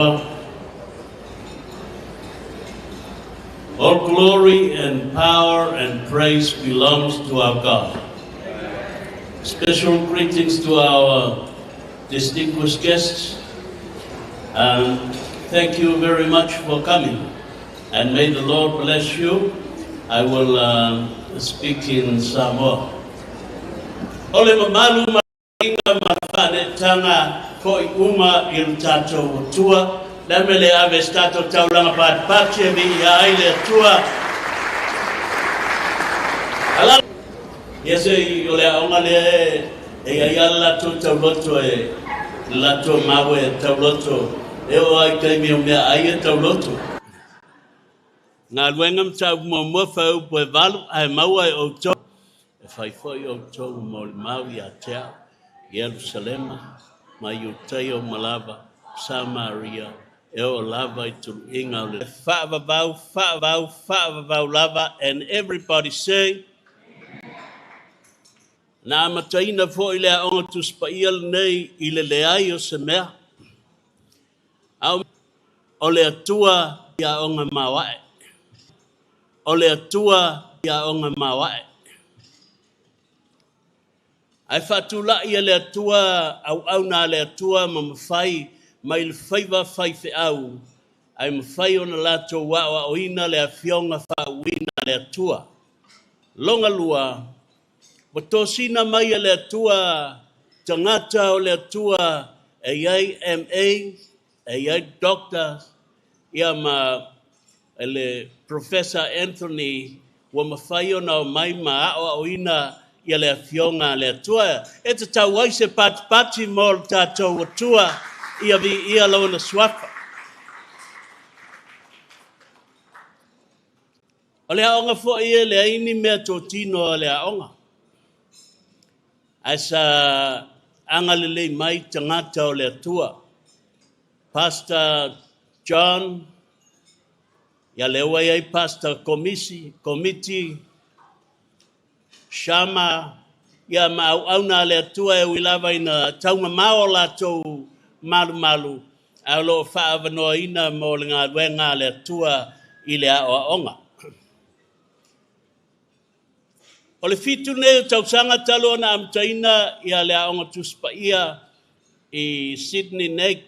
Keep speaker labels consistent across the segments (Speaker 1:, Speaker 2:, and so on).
Speaker 1: All glory and power and praise belongs to our God. Special greetings to our distinguished guests, and thank you very much for coming, and may the Lord bless you. I will speak in Samoa. Ole mamalu mainga mafane tanga ko uma il tato tua lamele ave stato taulanga pat pache vi aile tua ala yese ole ongale e ayala to tauloto e lato mawe tauloto e o ai kai mi me ai tauloto na luengam tau mo fa u po valu ai mawe o to fai foi o to mo mawi atea Jerusalem mai o teo malava Samaria e o lava I tu inga le fa lava, and everybody say na mataina foi le o tu spaiel nei ile le ai o se mea au o le atua ia onga mawae o le atua ia onga mawae ai fatula ia le atua au na le atua mamafai mai le faiva fai fe au ai mafai ona lato wa o ina le afionga fa wina le atua longa lua botosina mai le atua tangata o le atua AIMA ai doctor ia ma ele Professor Anthony wa mafai ona mai ma o ina ia le afionga le atua e te tau ai se pati mo tatou atua ia vi ia launa swafa o le aonga fo ia le aini mea tō tino le aonga asa angalele mai tangata o le atua Pastor John ia lewa ai Pastor Committee Shama ia au na le atua e wilava ina taunga mao la tau malu au lo whaavanoa ina mo le ngā ruenga le atua I le aonga. O le fitu nei tau sanga talo na amtaina ia le aonga tuspa ia I Sydney nei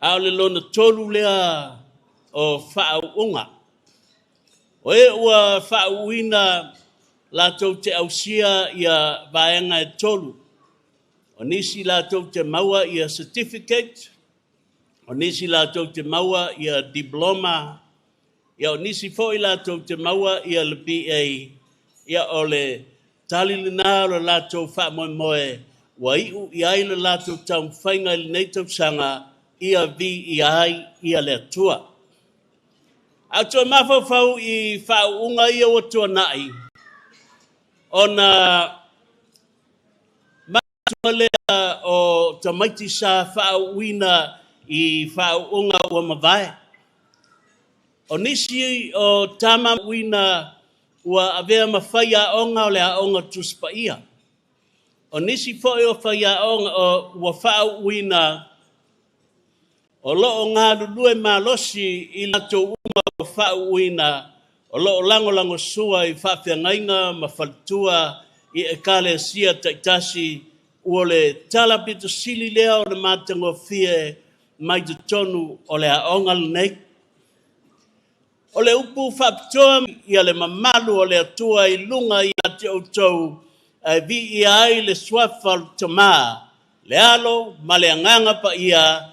Speaker 1: au le lona tolu lea o whaunga. O e ua whauina la tau te ausia ia vaenga e tolu. O nisi la tau te maua ia certificate. O nisi la tau te maua ia diploma. Ia o nisi foi la tau te maua ia le BA. Ia o le talilina o la tau whamoe wa iu ia le la tau tau whainga ili nei tau sanga ia vi ia le atua. Au tō mawhawhau I whaunga ia o tō nai. Ona matua lea o tamaiti sa whauina I whaunga ua mawai. O nisi o tama wina ua avea mawhai a onga o le a onga tuspa ia. O nisi foi o whai a onga o ua whauina o loo ngā lulue malosi I lato uma o whauina o loo lango sua I whawhiangainga ma whaltua I kale sia taitasi ua le talapito sili lea o le matango fie mai te tonu o le aonga nei. O le upu whapitoa ia le mamalu o le atua I lunga I ate o tau vi I ai le swafal tama le alo ma le anganga pa ia